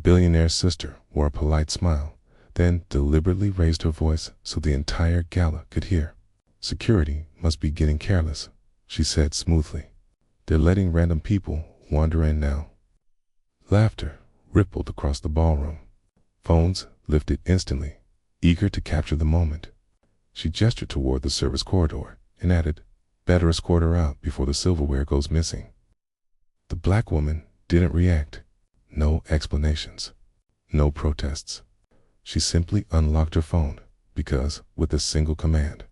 Billionaire's sister wore a polite smile, then deliberately raised her voice so the entire gala could hear. "Security must be getting careless," she said smoothly. "They're letting random people wander in now." Laughter rippled across the ballroom. Phones lifted instantly, eager to capture the moment. She gestured toward the service corridor and added, "Better escort her out before the silverware goes missing." The black woman didn't react. No explanations. No protests. She simply unlocked her phone because, with a single command,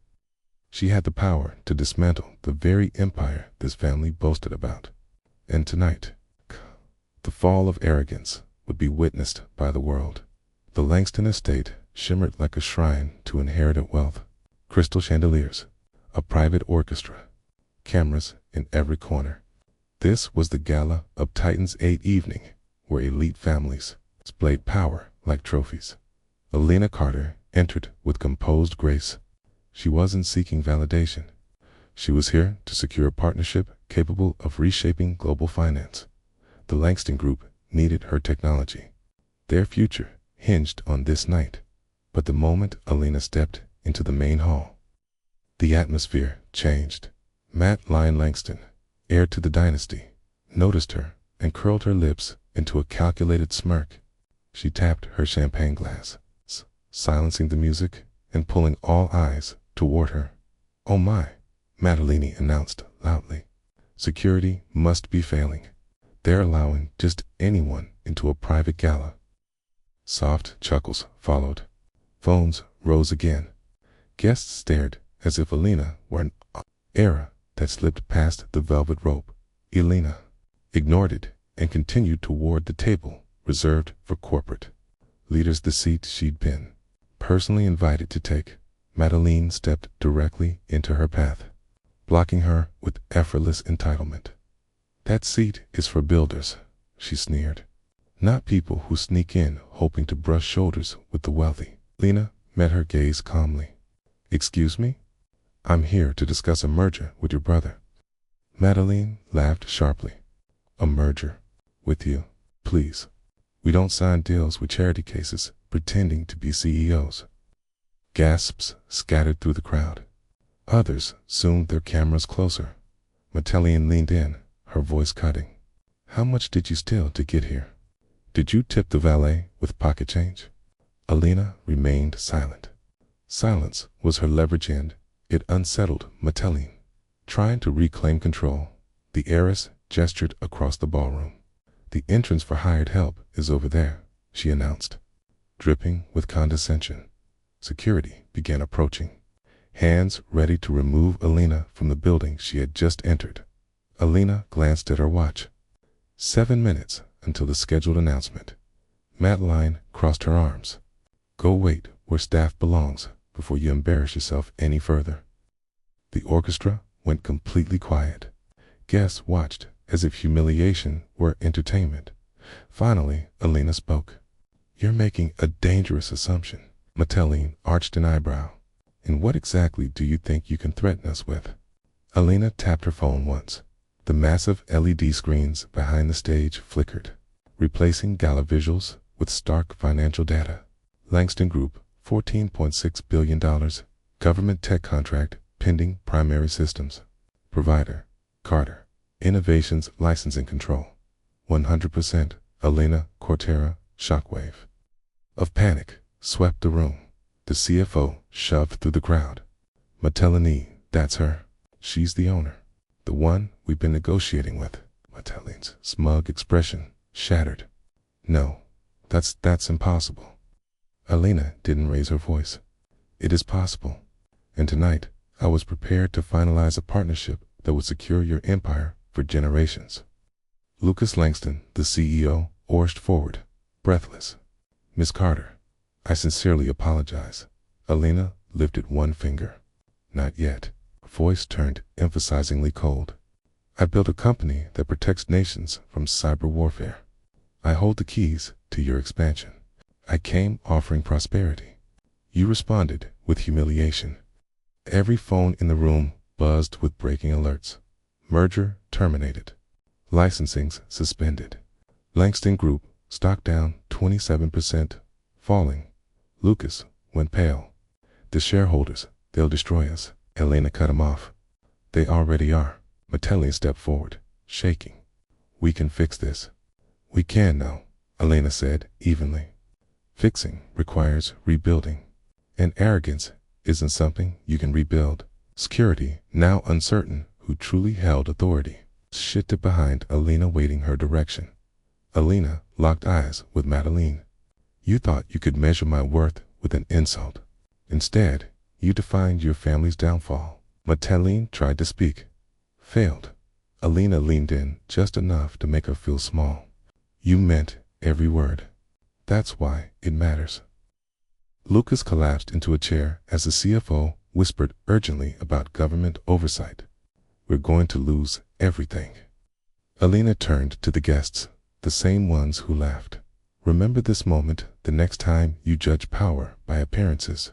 she had the power to dismantle the very empire this family boasted about. And tonight, the fall of arrogance would be witnessed by the world. The Langston estate shimmered like a shrine to inherited wealth. Crystal chandeliers, a private orchestra, cameras in every corner. This was the gala of Titan's 8 evening, where elite families displayed power like trophies. Alina Carter entered with composed grace. She wasn't seeking validation. She was here to secure a partnership capable of reshaping global finance. The Langston Group needed her technology. Their future hinged on this night. But the moment Alina stepped into the main hall, the atmosphere changed. Matt Lyon Langston, heir to the dynasty, noticed her and curled her lips into a calculated smirk. She tapped her champagne glass, silencing the music and pulling all eyes toward her. "Oh my," Madeline announced loudly. "Security must be failing. They're allowing just anyone into a private gala." Soft chuckles followed. Phones rose again. Guests stared as if Alina were an era that slipped past the velvet rope. Alina ignored it and continued toward the table reserved for corporate leaders, the seat she'd been personally invited to take. Madeline stepped directly into her path, blocking her with effortless entitlement. "That seat is for builders," she sneered. "Not people who sneak in hoping to brush shoulders with the wealthy." Lena met her gaze calmly. "Excuse me? I'm here to discuss a merger with your brother." Madeline laughed sharply. "A merger? With you? Please. We don't sign deals with charity cases pretending to be CEOs." Gasps scattered through the crowd. Others zoomed their cameras closer. Matillion leaned in, her voice cutting. "How much did you steal to get here? Did you tip the valet with pocket change?" Alina remained silent. Silence was her leverage end. It unsettled Matillion. Trying to reclaim control, the heiress gestured across the ballroom. "The entrance for hired help is over there," she announced. Dripping with condescension, security began approaching, hands ready to remove Alina from the building she had just entered. Alina glanced at her watch. 7 minutes until the scheduled announcement. Madeline crossed her arms. "Go wait where staff belongs before you embarrass yourself any further." The orchestra went completely quiet. Guests watched as if humiliation were entertainment. Finally, Alina spoke. "You're making a dangerous assumption." Matillion arched an eyebrow. "And what exactly do you think you can threaten us with?" Alina tapped her phone once. The massive LED screens behind the stage flickered, replacing gala visuals with stark financial data. Langston Group, $14.6 billion, government tech contract pending primary systems. Provider, Carter. Innovations licensing control. 100% Alina Cortera, Shockwave. Of panic swept the room. The CFO shoved through the crowd. "Matillion, that's her. She's the owner. The one we've been negotiating with." Matillion's smug expression shattered. "No, that's impossible." Alina didn't raise her voice. "It is possible. And tonight, I was prepared to finalize a partnership that would secure your empire for generations." Lucas Langston, the CEO, urged forward, breathless. "Miss Carter, I sincerely apologize." Alina lifted one finger. "Not yet." Her voice turned emphasizingly cold. "I built a company that protects nations from cyber warfare. I hold the keys to your expansion. I came offering prosperity. You responded with humiliation." Every phone in the room buzzed with breaking alerts. Merger terminated. Licensings suspended. Langston Group stock down 20 27%, falling. Lucas went pale. The shareholders, they'll destroy us. Elena cut him off. They already are. Mattelli stepped forward, shaking. We can fix this. We can now, Elena said evenly. Fixing requires rebuilding. And arrogance isn't something you can rebuild. Security, now uncertain who truly held authority, shifted behind Elena, waiting her direction. Elena locked eyes with Madeline. You thought you could measure my worth with an insult. Instead, you defined your family's downfall. Madeline tried to speak. Failed. Elena leaned in just enough to make her feel small. You meant every word. That's why it matters. Lucas collapsed into a chair as the CFO whispered urgently about government oversight. We're going to lose everything. Elena turned to the guests, the same ones who laughed. Remember this moment the next time you judge power by appearances.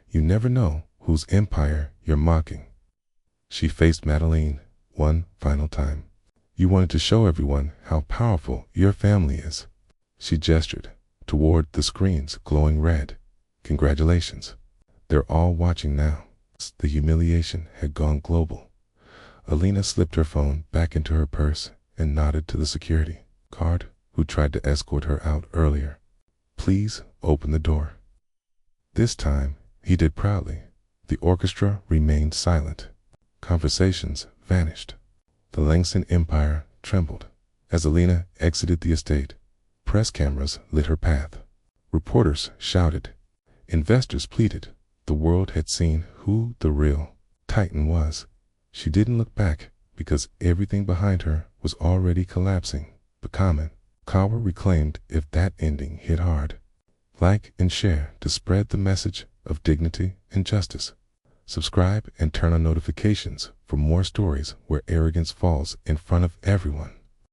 You never know whose empire you're mocking. She faced Madeline one final time. You wanted to show everyone how powerful your family is. She gestured toward the screens glowing red. Congratulations. They're all watching now. The humiliation had gone global. Elena slipped her phone back into her purse and nodded to the security guard who tried to escort her out earlier. Please open the door. This time, he did proudly. The orchestra remained silent. Conversations vanished. The Langston empire trembled. As Elena exited the estate, press cameras lit her path. Reporters shouted. Investors pleaded. The world had seen who the real Titan was. She didn't look back because everything behind her was already collapsing. The comment, Kawa reclaimed if that ending hit hard. Like and share to spread the message of dignity and justice. Subscribe and turn on notifications for more stories where arrogance falls in front of everyone.